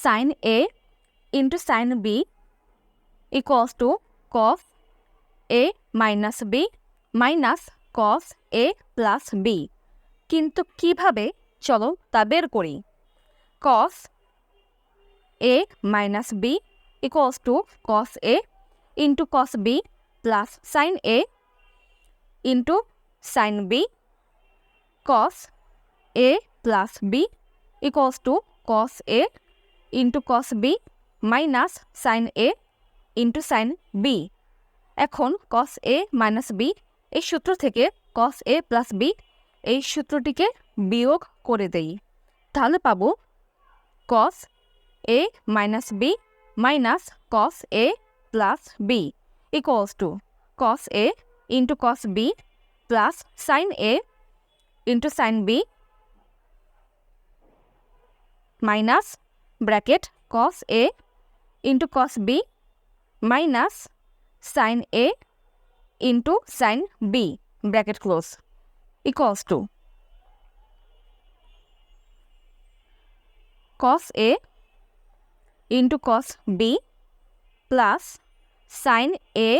sin A into sin B equals to cos A minus B minus cos A plus B। কিন্তু কিভাবে, চলো তা বের করি। cos A minus B equals to cos A into cos B plus sin A into sin B। cos A plus B equals to cos A into cos B minus sin A into sin B। এখন cos A minus B এই সূত্র থেকে cos A plus B এই সূত্রটিকে বিয়োগ করে দেই। তাহলে পাবো cos A minus B minus cos A plus B equals to cos A into cos B plus sin A into sin B minus bracket cos A into cos B minus sin A into sin B bracket close equals to cos A into cos B plus sin A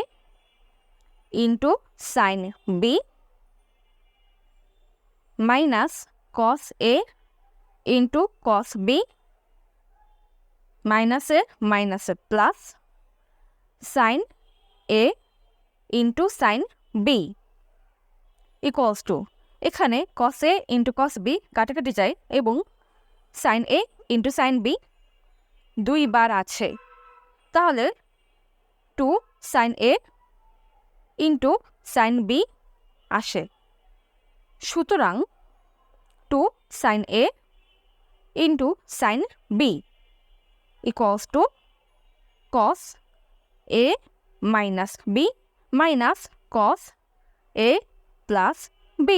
into sin B minus cos A into cos B minus A plus sin A into sin B equals to এখানে cos A into cos B কাটাকাটি যায় এবং sin A into sin B দুইবার আছে, তাহলে 2 sin A into sin B আসে। সুতরাং 2 sin A into sin B equals to cos A minus B minus cos A plus B।